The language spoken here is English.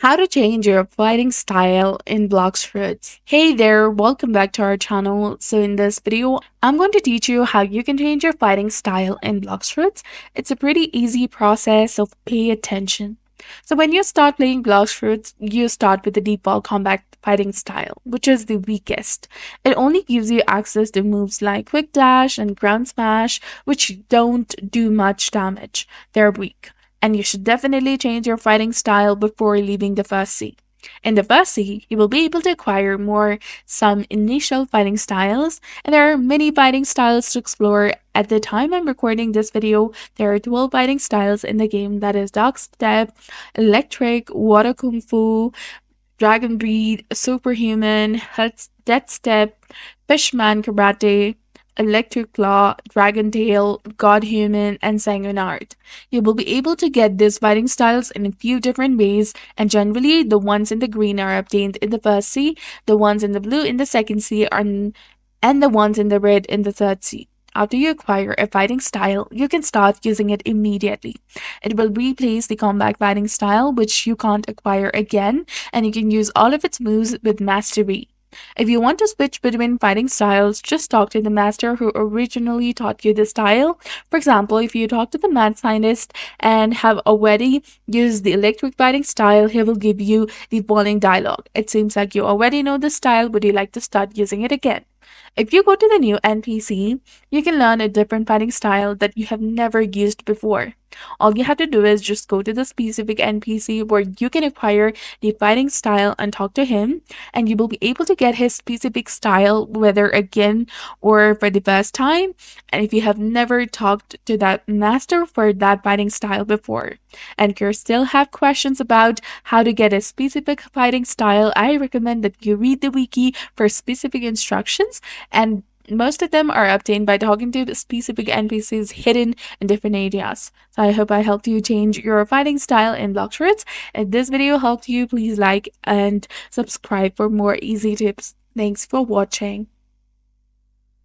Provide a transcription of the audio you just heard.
How to change your fighting style in Blox Fruits. Hey there, welcome back to our channel. So in this video, I'm going to teach you how you can change your fighting style in Blox Fruits. It's a pretty easy process, so pay attention. So when you start playing Blox Fruits, you start with the default combat fighting style, which is the weakest. It only gives you access to moves like quick dash and ground smash, which don't do much damage. They're weak, and you should definitely change your fighting style before leaving the first sea. In the first sea, you will be able to acquire some initial fighting styles, and there are many fighting styles to explore. At the time I'm recording this video, there are 12 fighting styles in the game, that is Dark Step, Electric, Water Kung Fu, Dragon Breed, Superhuman, Death Step, Fishman Karate, Electric Claw, Dragon Tail, God Human, and Sanguine Art. You will be able to get these fighting styles in a few different ways, and generally the ones in the green are obtained in the first sea, the ones in the blue in the second sea, and the ones in the red in the third sea. After you acquire a fighting style, you can start using it immediately. It will replace the combat fighting style, which you can't acquire again, and you can use all of its moves with mastery. If you want to switch between fighting styles, just talk to the master who originally taught you the style. For example, if you talk to the mad scientist and have already used the electric fighting style, he will give you the following dialogue. It seems like you already know the style. Would you like to start using it again? If you go to the new NPC, you can learn a different fighting style that you have never used before. All you have to do is just go to the specific NPC where you can acquire the fighting style and talk to him, and you will be able to get his specific style, whether again or for the first time. And if you have never talked to that master for that fighting style before, and you still have questions about how to get a specific fighting style, I recommend that you read the wiki for specific instructions, and most of them are obtained by talking to the specific NPCs hidden in different areas. So I hope I helped you change your fighting style in Blox Fruits. If this video helped you, please like and subscribe for more easy tips. Thanks for watching.